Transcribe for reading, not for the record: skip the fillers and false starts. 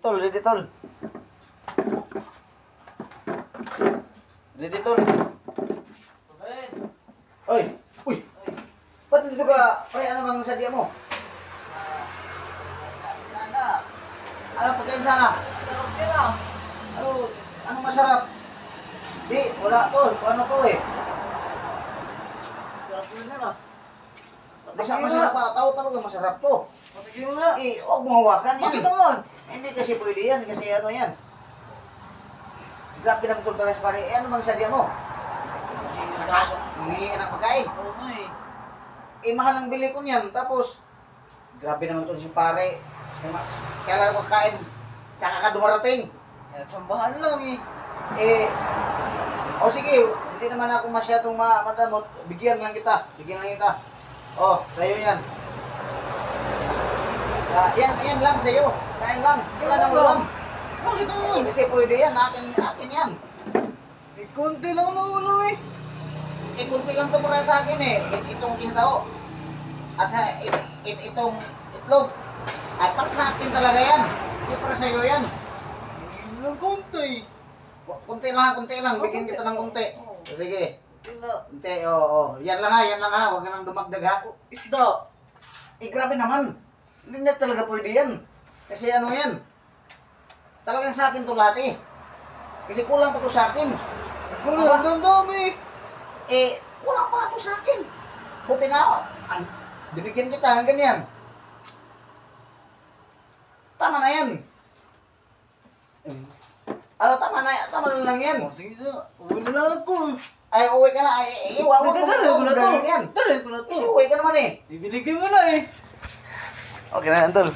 Tol, ready tol. Ready tol. Oy, uy. Ba't dito ka? Pre, ano bang sadya mo? Sana. Anong pagkain sana? Sarap nila. Anong masarap? Di, wala tol. Ano to eh? Sarap nila. Basta masarap pa. Tao talaga masarap to. Patigil mo nga. Eh, huwag mo hawakan yan. Bakit naman? Hindi kasi pwede yan. Kasi ano yan. Grabe lang tol talas pare. Eh, ano bang sadya mo? Humingi ka ng pagkain. Oo nga eh. Eh, mahal ang bili ko niyan. Tapos, grabe naman to si pare. Kaya lang pagkain. Tsaka ka dumarating. Kaya tsambahan lang eh. Eh, o sige, hindi naman ako masyadong matamot. Bigyan lang kita. Bigyan lang kita. Oh, sa'yo yan. Yan lang sa'yo. Kain lang. Wala nang ulam. Bakit naman? Kasi pwede yan. Akin yan. Eh, konti lang na ulo eh. Eh, kunti lang ito para sa akin eh. Itong isdao. At itong itlog. Ay, para sa akin talaga yan. Hindi para sa'yo yan. Hindi lang konti. Kunti lang. Bigyan kita ng kunti. Sige. Ina. Kunti, oo. Yan lang ha. Huwag ka nang dumagdag ha. Isda. Eh, grabe naman. Hindi na talaga pwede yan. Kasi ano yan. Talagang sa akin to lahat eh. Kasi kulang pa to sa akin. Wala, ang dami. Eh, wala pa to sa akin. Buti na ako. Binigyan kita ng ganyan. Tama na yan. Ano, tama na lang yan. Oh, sige na. Uwi na lang ako. Ay, uwi ka na. Ay, iwawa ko. Dalhin ko na to. Yan. Dalhin ko na to. Kasi uwi ka naman eh. Ibinigay mo na eh. Okay na yan, tol.